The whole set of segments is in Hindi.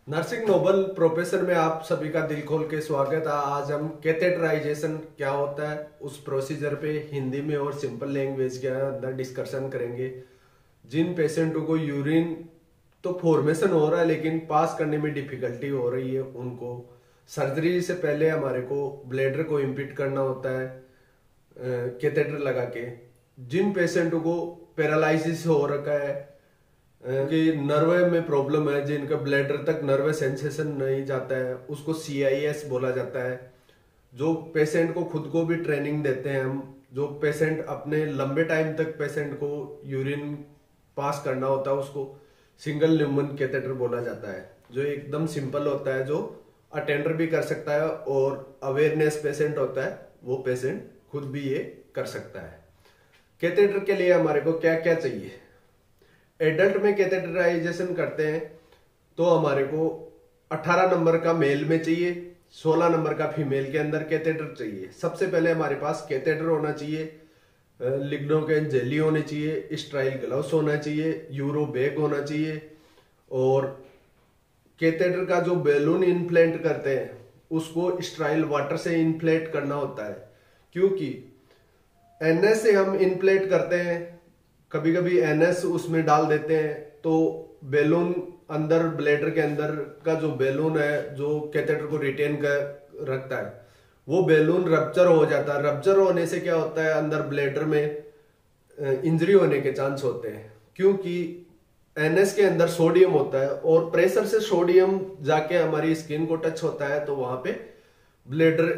नर्सिंग नोबल प्रोफेशन में आप सभी का दिल खोल के स्वागत है। आज हम कैथेटराइजेशन क्या होता है उस प्रोसीजर पे हिंदी में और सिंपल लैंग्वेज के अंदर डिस्कशन करेंगे। जिन पेशेंटों को यूरिन तो फॉर्मेशन हो रहा है लेकिन पास करने में डिफिकल्टी हो रही है, उनको सर्जरी से पहले हमारे को ब्लैडर को इम्पीट करना होता है कैथेटर लगा के। जिन पेशेंटों को पैरालिसिस हो रखा है कि नर्व में प्रॉब्लम है, जिनका ब्लैडर तक नर्व सेंसेशन नहीं जाता है, उसको CIS बोला जाता है। जो पेशेंट को खुद को भी ट्रेनिंग देते हैं हम, जो पेशेंट अपने लंबे टाइम तक पेशेंट को यूरिन पास करना होता है, उसको सिंगल ल्यूमन कैथेटर बोला जाता है। जो एकदम सिंपल होता है, जो अटेंडर भी कर सकता है और अवेयरनेस पेशेंट होता है वो पेशेंट खुद भी ये कर सकता है। कैथेटर के लिए हमारे को क्या क्या चाहिए? एडल्ट में कैथेटराइजेशन करते हैं तो हमारे को 18 नंबर का मेल में चाहिए, 16 नंबर का फीमेल के अंदर कैथेटर चाहिए। सबसे पहले हमारे पास कैथेटर होना चाहिए, लिग्नोकेन जेली होनी चाहिए, स्टराइल ग्लव्स होना चाहिए, यूरो बैग होना चाहिए और कैथेटर का जो बैलून इन्फ्लेट करते हैं उसको स्टराइल वाटर से इन्फ्लेट करना होता है, क्योंकि NS से हम इन्फ्लेट करते हैं, कभी कभी NS उसमें डाल देते हैं तो बैलून अंदर ब्लैडर के अंदर का जो बैलून है जो कैथेटर को रिटेन कर रखता है वो बैलून रप्चर हो जाता है। रप्चर होने से क्या होता है, अंदर ब्लैडर में इंजरी होने के चांस होते हैं, क्योंकि NS के अंदर सोडियम होता है और प्रेशर से सोडियम जाके हमारी स्किन को टच होता है तो वहां पे ब्लैडर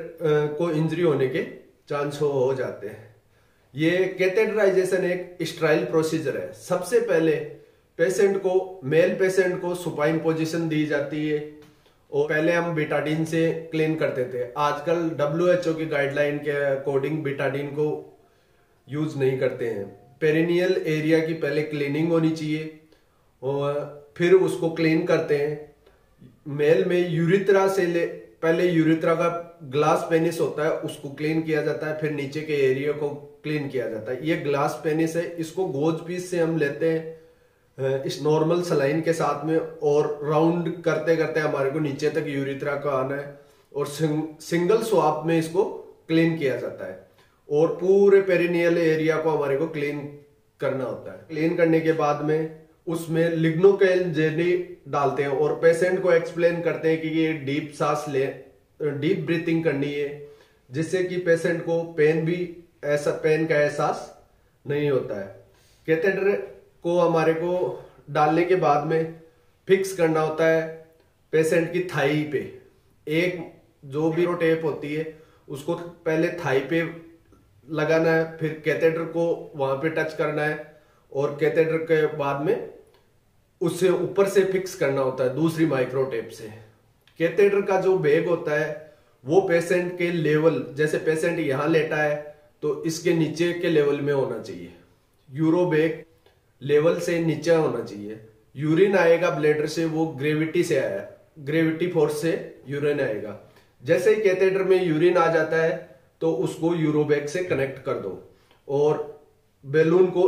को इंजरी होने के चांस हो जाते हैं। ये कैथेटराइजेशन एक स्टराइल प्रोसीजर है। सबसे पहले पेशेंट को, मेल पेशेंट को सुपाइन पोजीशन दी जाती है और पहले हम बीटाडीन से क्लीन करते थे। आजकल WHO की गाइडलाइन के अकॉर्डिंग बीटाडीन को यूज नहीं करते हैं। पेरिनियल एरिया की पहले क्लीनिंग होनी चाहिए और फिर उसको क्लीन करते हैं। मेल में यूरिथ्रा से पहले यूरिथ्रा का ग्लास पेनिस होता है उसको क्लीन किया जाता है, फिर नीचे के एरिया को क्लीन किया जाता है। ये ग्लास पेनिस है, इसको गोज पीस से हम लेते हैं इस नॉर्मल सलाइन के साथ में और राउंड करते करते हमारे को नीचे तक यूरिथ्रा को आना है और सिंगल स्वाप में इसको क्लीन किया जाता है और पूरे पेरिनियल एरिया को हमारे को क्लीन करना होता है। क्लीन करने के बाद में उसमें लिग्नोकेन जेली डालते हैं और पेशेंट को एक्सप्लेन करते हैं कि ये डीप सांस ले, डीप ब्रीथिंग करनी है, जिससे कि पेशेंट को पेन का एहसास नहीं होता है। कैथेटर को हमारे को डालने के बाद में फिक्स करना होता है पेशेंट की थाई पे। एक जो भी टेप होती है उसको पहले थाई पे लगाना है, फिर कैथेटर को वहां पे टच करना है और कैथेटर के बाद में उससे ऊपर से फिक्स करना होता है दूसरी माइक्रो टेप से। कैथेटर का जो बैग होता है वो पेशेंट के लेवल, जैसे पेशेंट यहां लेटा है तो इसके नीचे के लेवल में होना चाहिए। यूरो बैग लेवल से नीचे होना चाहिए। यूरिन आएगा ब्लैडर से, वो ग्रेविटी से आया, ग्रेविटी फोर्स से यूरिन आएगा। जैसे ही कैथेटर में यूरिन आ जाता है तो उसको यूरो बैग से कनेक्ट कर दो और बैलून को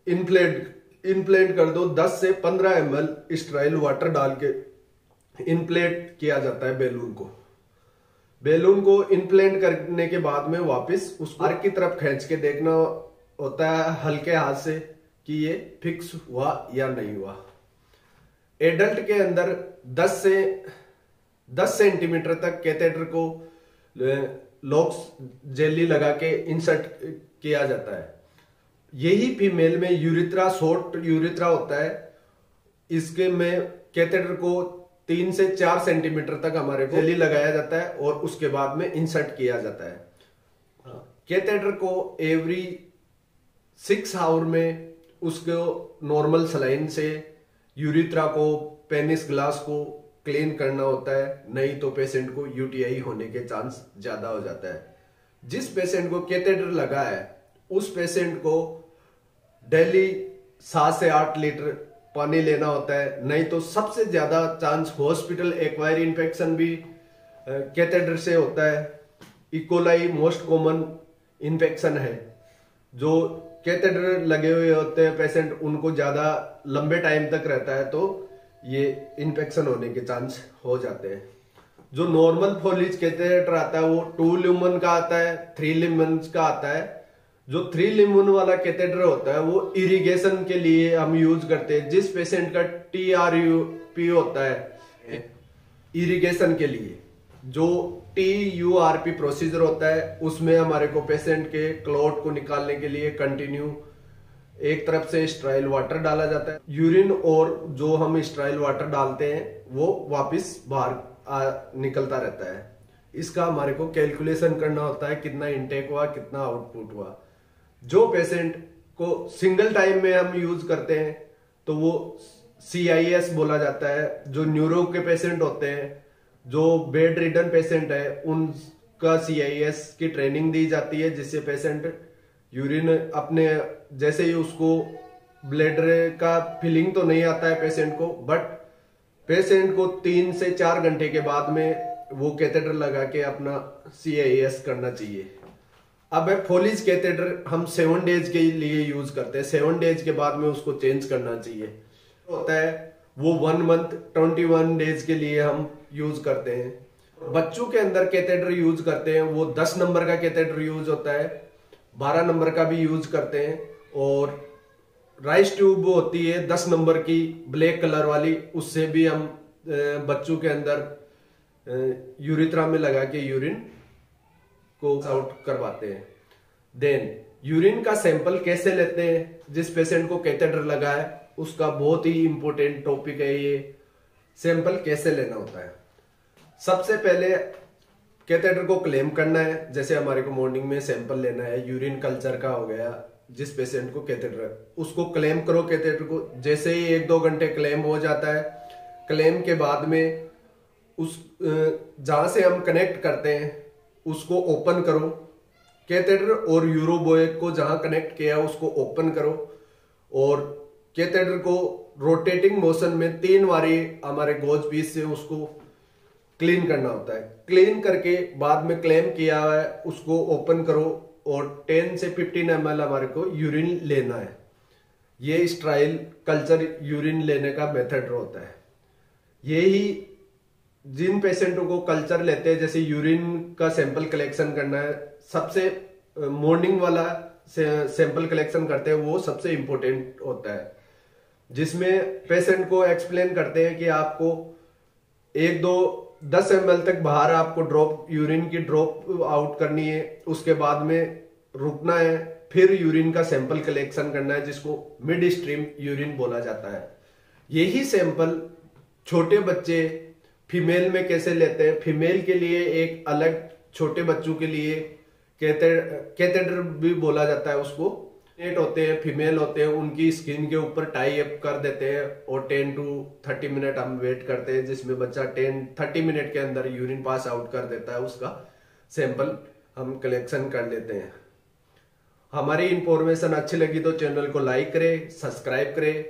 इन्फ्लेट कर दो। 10 से 15 ml स्टराइल वाटर डाल के इन्फ्लेट किया जाता है बैलून को इन्फ्लेट करने के बाद में वापस उस आर की तरफ खींच के देखना होता है हल्के हाथ से कि ये फिक्स हुआ या नहीं हुआ। एडल्ट के अंदर 10 सेंटीमीटर तक कैथेटर को लॉक्स जेली लगा के इंसर्ट किया जाता है। यही फीमेल में यूरिथ्रा, शॉर्ट यूरिथ्रा होता है, इसके में कैथेटर को 3 से 4 सेंटीमीटर तक हमारे को जेली लगाया जाता है और उसके बाद में इंसर्ट किया जाता है। कैथेटर को एवरी 6 आवर में उसको नॉर्मल सलाइन से यूरिथ्रा को, पेनिस ग्लास को क्लीन करना होता है, नहीं तो पेशेंट को UTI होने के चांस ज्यादा हो जाता है। जिस पेशेंट को कैथेटर लगा है उस पेशेंट को डेली 7 से 8 लीटर पानी लेना होता है, नहीं तो सबसे ज्यादा चांस हॉस्पिटल एक्वायर इन्फेक्शन भी कैथेटर से होता है। इकोलाई मोस्ट कॉमन इन्फेक्शन है। जो कैथेटर लगे हुए होते हैं पेशेंट, उनको ज्यादा लंबे टाइम तक रहता है तो ये इन्फेक्शन होने के चांस हो जाते हैं। जो नॉर्मल फोलिज कैथेटर आता है वो 2 ल्यूमन का आता है, 3 ल्यूमन का आता है। जो 3 ल्यूमन वाला कैथेटर होता है वो इरिगेशन के लिए हम यूज करते हैं। जिस पेशेंट का TURP होता है इरिगेशन के लिए, जो TURP प्रोसीजर होता है उसमें हमारे को पेशेंट के क्लॉट को निकालने के लिए कंटिन्यू एक तरफ से स्टराइल वाटर डाला जाता है। यूरिन और जो हम स्टराइल वाटर डालते हैं वो वापस बाहर निकलता रहता है। इसका हमारे को कैलकुलेशन करना होता है, कितना इनटेक हुआ, कितना आउटपुट हुआ। जो पेशेंट को सिंगल टाइम में हम यूज करते हैं तो वो CIS बोला जाता है। जो न्यूरो के पेशेंट होते हैं, जो बेड रिडन पेशेंट है, उनका CIS की ट्रेनिंग दी जाती है, जिससे पेशेंट यूरिन अपने जैसे ही उसको ब्लैडर का फीलिंग तो नहीं आता है पेशेंट को, बट पेशेंट को 3 से 4 घंटे के बाद में वो कैथेटर लगा के अपना CIS करना चाहिए। अब फोलिज कैथेटर हम 7 डेज के लिए यूज करते हैं। 7 डेज के बाद में उसको चेंज करना चाहिए। होता है वो 1 मंथ 21 डेज के लिए हम यूज करते हैं। बच्चों के अंदर कैथेटर यूज करते हैं वो 10 नंबर का कैथेटर यूज होता है, 12 नंबर का भी यूज करते हैं। और राइस ट्यूब होती है 10 नंबर की ब्लैक कलर वाली, उससे भी हम बच्चों के अंदर यूरिथ्रा में लगा के यूरिन को आउट करवाते हैं। देन यूरिन का सैंपल कैसे लेते हैं, जिस पेशेंट को कैथेटर लगा है उसका बहुत ही इंपॉर्टेंट टॉपिक है ये। सैंपल कैसे लेना होता है, सबसे पहले कैथेटर को क्लेम करना है। जैसे हमारे को मॉर्निंग में सैंपल लेना है, यूरिन कल्चर का हो गया, जिस पेशेंट को कैथेटर है उसको क्लेम करो कैथेटर को। जैसे ही 1-2 घंटे क्लेम हो जाता है, क्लेम के बाद में उस जहां से हम कनेक्ट करते हैं उसको ओपन करो। कैथेटर और यूरोबॉय को जहां कनेक्ट किया उसको ओपन करो और कैथेटर को रोटेटिंग मोशन में 3 बारी हमारे गोज पीस से उसको क्लीन करना होता है। क्लीन करके बाद में क्लेम किया है उसको ओपन करो और 10 से 15 ml हमारे को यूरिन लेना है। ये स्ट्राइल कल्चर यूरिन लेने का मेथड होता है। यही जिन पेशेंटों को कल्चर लेते हैं, जैसे यूरिन का सैंपल कलेक्शन करना है, सबसे मॉर्निंग वाला सैंपल कलेक्शन करते हैं वो सबसे इंपॉर्टेंट होता है, जिसमें पेशेंट को एक्सप्लेन करते हैं कि आपको 10 ml तक बाहर आपको ड्रॉप यूरिन की ड्रॉप आउट करनी है, उसके बाद में रुकना है, फिर यूरिन का सैंपल कलेक्शन करना है, जिसको मिड स्ट्रीम यूरिन बोला जाता है। यही सैंपल छोटे बच्चे फीमेल में कैसे लेते हैं, फीमेल के लिए एक अलग, छोटे बच्चों के लिए कैथेटर भी बोला जाता है उसको। नेट होते हैं, फीमेल होते हैं, उनकी स्किन के ऊपर टाई अप कर देते हैं और 10 to 30 मिनट हम वेट करते हैं, जिसमें बच्चा 10-30 मिनट के अंदर यूरिन पास आउट कर देता है, उसका सैंपल हम कलेक्शन कर लेते हैं। हमारी इंफॉर्मेशन अच्छी लगी तो चैनल को लाइक करें, सब्सक्राइब करें